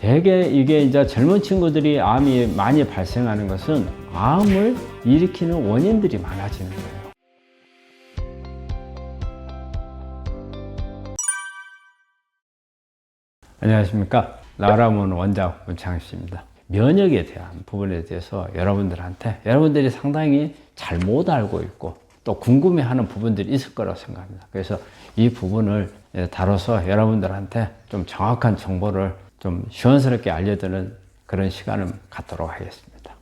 대개 이게 이제 젊은 친구들이 암이 많이 발생하는 것은 암을 일으키는 원인들이 많아지는 거예요. 안녕하십니까. 나라문 원장 문창희 씨입니다. 면역에 대한 부분에 대해서 여러분들이 상당히 잘 못 알고 있고 또 궁금해하는 부분들이 있을 거라고 생각합니다. 그래서 이 부분을 다뤄서 여러분들한테 좀 정확한 정보를 좀 시원스럽게 알려드리는 그런 시간을 갖도록 하겠습니다.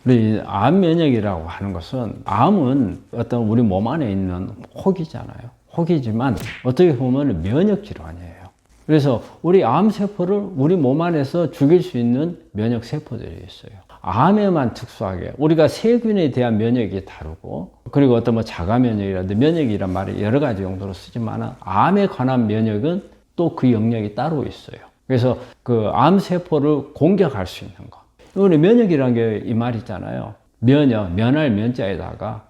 우리 암 면역이라고 하는 것은, 암은 어떤 우리 몸 안에 있는 혹이잖아요. 혹이지만 어떻게 보면 면역 질환이에요. 그래서 우리 암세포를 우리 몸 안에서 죽일 수 있는 면역 세포들이 있어요. 암에만 특수하게 우리가 세균에 대한 면역이 다르고, 그리고 어떤 뭐 자가 면역이라든지 면역이란 말이 여러 가지 용도로 쓰지만 암에 관한 면역은 또 그 영역이 따로 있어요. 그래서 그 암세포를 공격할 수 있는 거, 우리 면역이라는 게 이 말이잖아요. 면할 면자에다가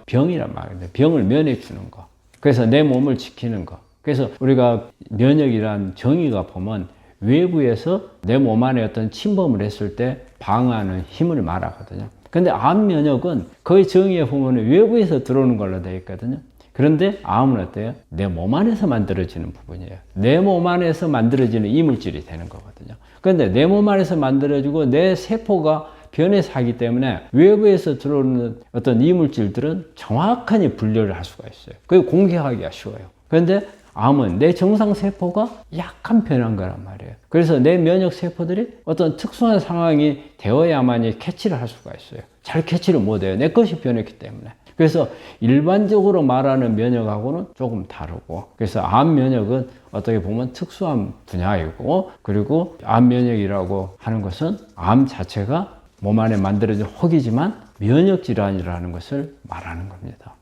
병이란 말인데, 병을 면해 주는 거. 그래서 내 몸을 지키는 거. 그래서 우리가 면역이란 정의가 보면 외부에서 내 몸 안에 어떤 침범을 했을 때 방어하는 힘을 말하거든요. 근데 암 면역은 거의 정의에 보면 외부에서 들어오는 걸로 되어 있거든요. 그런데 암은 어때요? 내 몸 안에서 만들어지는 부분이에요. 내 몸 안에서 만들어지는 이물질이 되는 거거든요. 그런데 내 몸 안에서 만들어지고 내 세포가 변해서 하기 때문에 외부에서 들어오는 어떤 이물질들은 정확하게 분류를 할 수가 있어요. 그리고 공격하기가 쉬워요. 그런데 암은 내 정상세포가 약간 변한 거란 말이에요. 그래서 내 면역세포들이 어떤 특수한 상황이 되어야만이 캐치를 할 수가 있어요. 잘 캐치를 못해요. 내 것이 변했기 때문에. 그래서 일반적으로 말하는 면역하고는 조금 다르고, 그래서 암 면역은 어떻게 보면 특수한 분야이고, 그리고 암 면역이라고 하는 것은 암 자체가 몸 안에 만들어진 혹이지만 면역 질환이라는 것을 말하는 겁니다.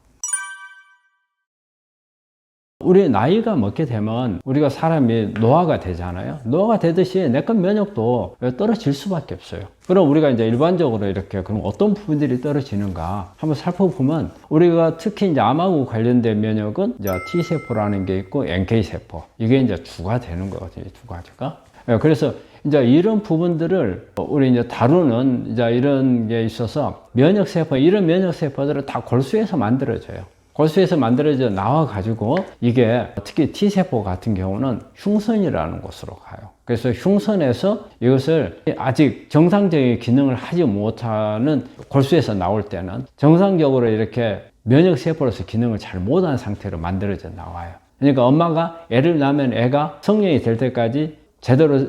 우리 나이가 먹게 되면 우리가 사람이 노화가 되잖아요. 노화가 되듯이 내 건 면역도 떨어질 수밖에 없어요. 그럼 우리가 이제 일반적으로 이렇게 그럼 어떤 부분들이 떨어지는가 한번 살펴보면, 우리가 특히 이제 암하고 관련된 면역은 이제 T세포라는 게 있고 NK세포, 이게 이제 주가 되는 거거든요. 두 가지가. 그래서 이제 이런 부분들을 우리 이제 다루는 이제 이런 게 있어서, 면역세포, 이런 면역세포들은 다 골수에서 만들어져요. 골수에서 만들어져 나와가지고, 이게 특히 T세포 같은 경우는 흉선이라는 곳으로 가요. 그래서 흉선에서 이것을 아직 정상적인 기능을 하지 못하는, 골수에서 나올 때는 정상적으로 이렇게 면역세포로서 기능을 잘 못한 상태로 만들어져 나와요. 그러니까 엄마가 애를 낳으면 애가 성년이 될 때까지 제대로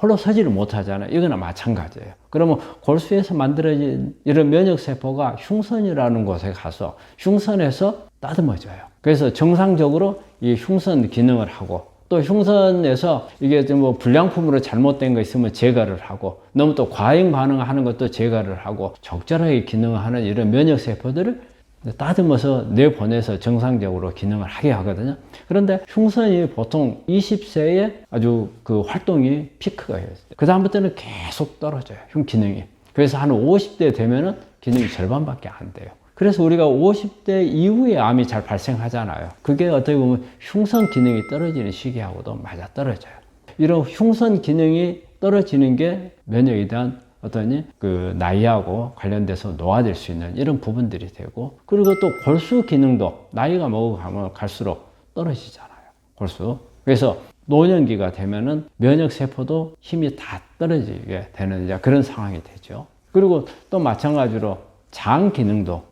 홀로 서지를 못하잖아요. 이거나 마찬가지예요. 그러면 골수에서 만들어진 이런 면역세포가 흉선이라는 곳에 가서 흉선에서 따듬어져요. 그래서 정상적으로 이 흉선 기능을 하고, 또 흉선에서 이게 좀 뭐 불량품으로 잘못된 거 있으면 제거를 하고, 너무 또 과잉 반응하는 것도 제거를 하고, 적절하게 기능을 하는 이런 면역세포들을 따듬어서 내보내서 정상적으로 기능을 하게 하거든요. 그런데 흉선이 보통 20세에 아주 그 활동이 피크가 있어요. 그 다음부터는 계속 떨어져요, 흉 기능이. 그래서 한 50대 되면은 기능이 절반밖에 안 돼요. 그래서 우리가 50대 이후에 암이 잘 발생하잖아요. 그게 어떻게 보면 흉선 기능이 떨어지는 시기하고도 맞아 떨어져요. 이런 흉선 기능이 떨어지는 게 면역에 대한 어떤 그 나이하고 관련돼서 노화될 수 있는 이런 부분들이 되고, 그리고 또 골수 기능도 나이가 먹어가면 갈수록 떨어지잖아요, 골수. 그래서 노년기가 되면은 면역세포도 힘이 다 떨어지게 되는 이제 그런 상황이 되죠. 그리고 또 마찬가지로 장 기능도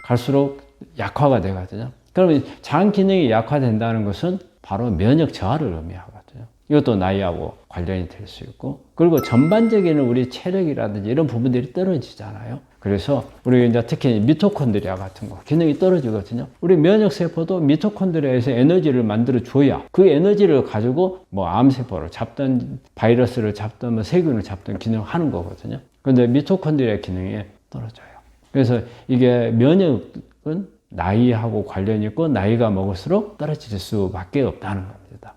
갈수록 약화가 되거든요. 그러면 장 기능이 약화된다는 것은 바로 면역 저하를 의미하거든요. 이것도 나이하고 관련이 될 수 있고, 그리고 전반적인 우리 체력이라든지 이런 부분들이 떨어지잖아요. 그래서 우리 이제 특히 미토콘드리아 같은 거 기능이 떨어지거든요. 우리 면역세포도 미토콘드리아에서 에너지를 만들어 줘야 그 에너지를 가지고 뭐 암세포를 잡든 바이러스를 잡든 뭐 세균을 잡든 기능을 하는 거거든요. 그런데 미토콘드리아 기능이 떨어져요. 그래서 이게 면역은 나이하고 관련이 있고, 나이가 먹을수록 떨어질 수밖에 없다는 겁니다.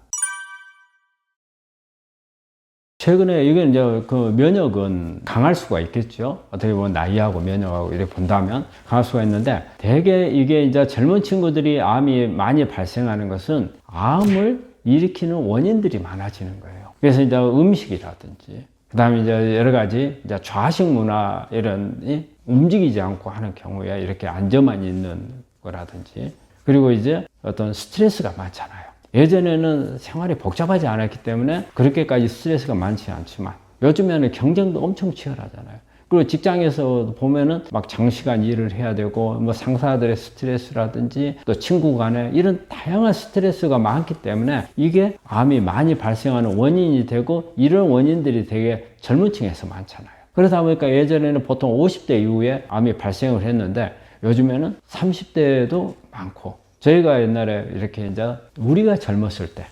최근에 이건 이제 그 면역은 강할 수가 있겠죠. 어떻게 보면 나이하고 면역하고 이렇게 본다면 강할 수가 있는데, 대개 이게 이제 젊은 친구들이 암이 많이 발생하는 것은 암을 일으키는 원인들이 많아지는 거예요. 그래서 이제 음식이라든지, 그 다음에 이제 여러 가지 이제 좌식 문화 이런 움직이지 않고 하는 경우에 이렇게 앉아만 있는 거라든지, 그리고 이제 어떤 스트레스가 많잖아요. 예전에는 생활이 복잡하지 않았기 때문에 그렇게까지 스트레스가 많지 않지만 요즘에는 경쟁도 엄청 치열하잖아요. 그리고 직장에서 보면은 막 장시간 일을 해야 되고, 뭐 상사들의 스트레스라든지 또 친구 간에 이런 다양한 스트레스가 많기 때문에 이게 암이 많이 발생하는 원인이 되고, 이런 원인들이 되게 젊은 층에서 많잖아요. 그러다 보니까 예전에는 보통 50대 이후에 암이 발생을 했는데 요즘에는 30대에도 많고, 저희가 옛날에 이렇게 이제 우리가 젊었을 때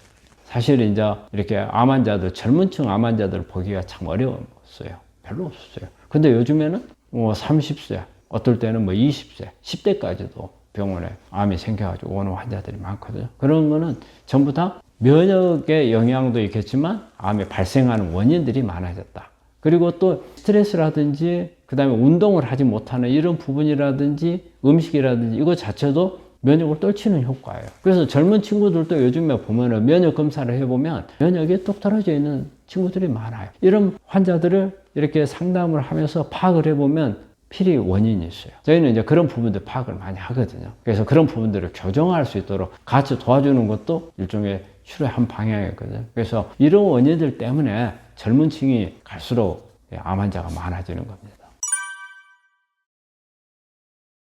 사실 이제 이렇게 암 환자들, 젊은 층 암 환자들을 보기가 참 어려웠어요. 별로 없었어요. 근데 요즘에는 뭐 30세, 어떨 때는 뭐 20세, 10대까지도 병원에 암이 생겨가지고 오는 환자들이 많거든요. 그런 거는 전부 다 면역의 영향도 있겠지만 암이 발생하는 원인들이 많아졌다. 그리고 또 스트레스라든지, 그 다음에 운동을 하지 못하는 이런 부분이라든지, 음식이라든지 이거 자체도 면역을 떨치는 효과예요. 그래서 젊은 친구들도 요즘에 보면은 면역 검사를 해보면 면역이 뚝 떨어져 있는 친구들이 많아요. 이런 환자들을 이렇게 상담을 하면서 파악을 해보면 필히 원인이 있어요. 저희는 이제 그런 부분들 파악을 많이 하거든요. 그래서 그런 부분들을 교정할 수 있도록 같이 도와주는 것도 일종의 치료의 한 방향이거든요. 그래서 이런 원인들 때문에 젊은 층이 갈수록 암 환자가 많아지는 겁니다.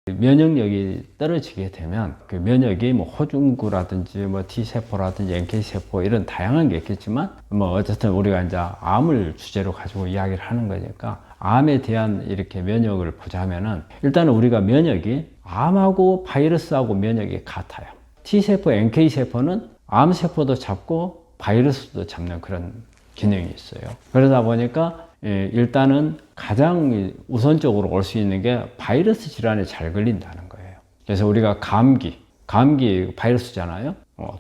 면역력이 떨어지게 되면 그 면역이 뭐 호중구라든지 뭐 T세포라든지 NK세포 이런 다양한 게 있겠지만, 뭐 어쨌든 우리가 이제 암을 주제로 가지고 이야기를 하는 거니까 암에 대한 이렇게 면역을 보자면은, 일단은 우리가 면역이 암하고 바이러스하고 면역이 같아요. T세포, NK세포는 암세포도 잡고 바이러스도 잡는 그런 기능이 있어요. 그러다 보니까 일단은 가장 우선적으로 올 수 있는 게 바이러스 질환에 잘 걸린다는 거예요. 그래서 우리가 감기 바이러스잖아요.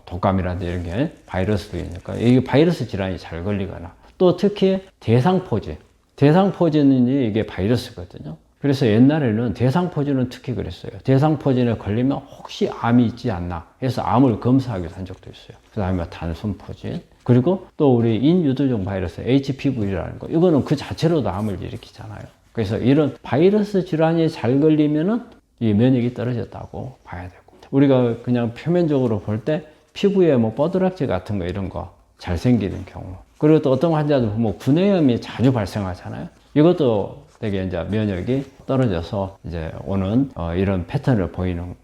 독감이라든지 이런 게 바이러스니까 이 바이러스 질환이 잘 걸리거나, 또 특히 대상포진은 이게 바이러스거든요. 그래서 옛날에는 대상포진은 특히 그랬어요. 대상포진에 걸리면 혹시 암이 있지 않나 해서 암을 검사하기도 한 적도 있어요. 그 다음에 단순포진, 그리고 또 우리 인유두종 바이러스 HPV라는 거, 이거는 그 자체로도 암을 일으키잖아요. 그래서 이런 바이러스 질환이 잘 걸리면은 이 면역이 떨어졌다고 봐야 되고, 우리가 그냥 표면적으로 볼 때 피부에 뭐 뻐드락지 같은 거 이런 거 잘 생기는 경우, 그리고 또 어떤 환자들 보면 구내염이 자주 발생하잖아요. 이것도 되게 이제 면역이 떨어져서 이제 오는 이런 패턴을 보이는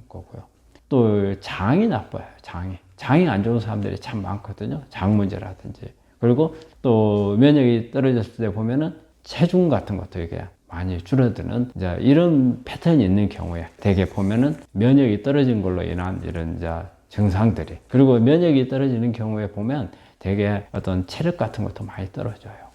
거고요. 또 장이 나빠요. 장이 안 좋은 사람들이 참 많거든요. 장 문제라든지. 그리고 또 면역이 떨어졌을 때 보면은 체중 같은 것도 이게 많이 줄어드는 이제 이런 패턴이 있는 경우에 되게 보면은 면역이 떨어진 걸로 인한 이런 이제 증상들이, 그리고 면역이 떨어지는 경우에 보면 되게 어떤 체력 같은 것도 많이 떨어져요.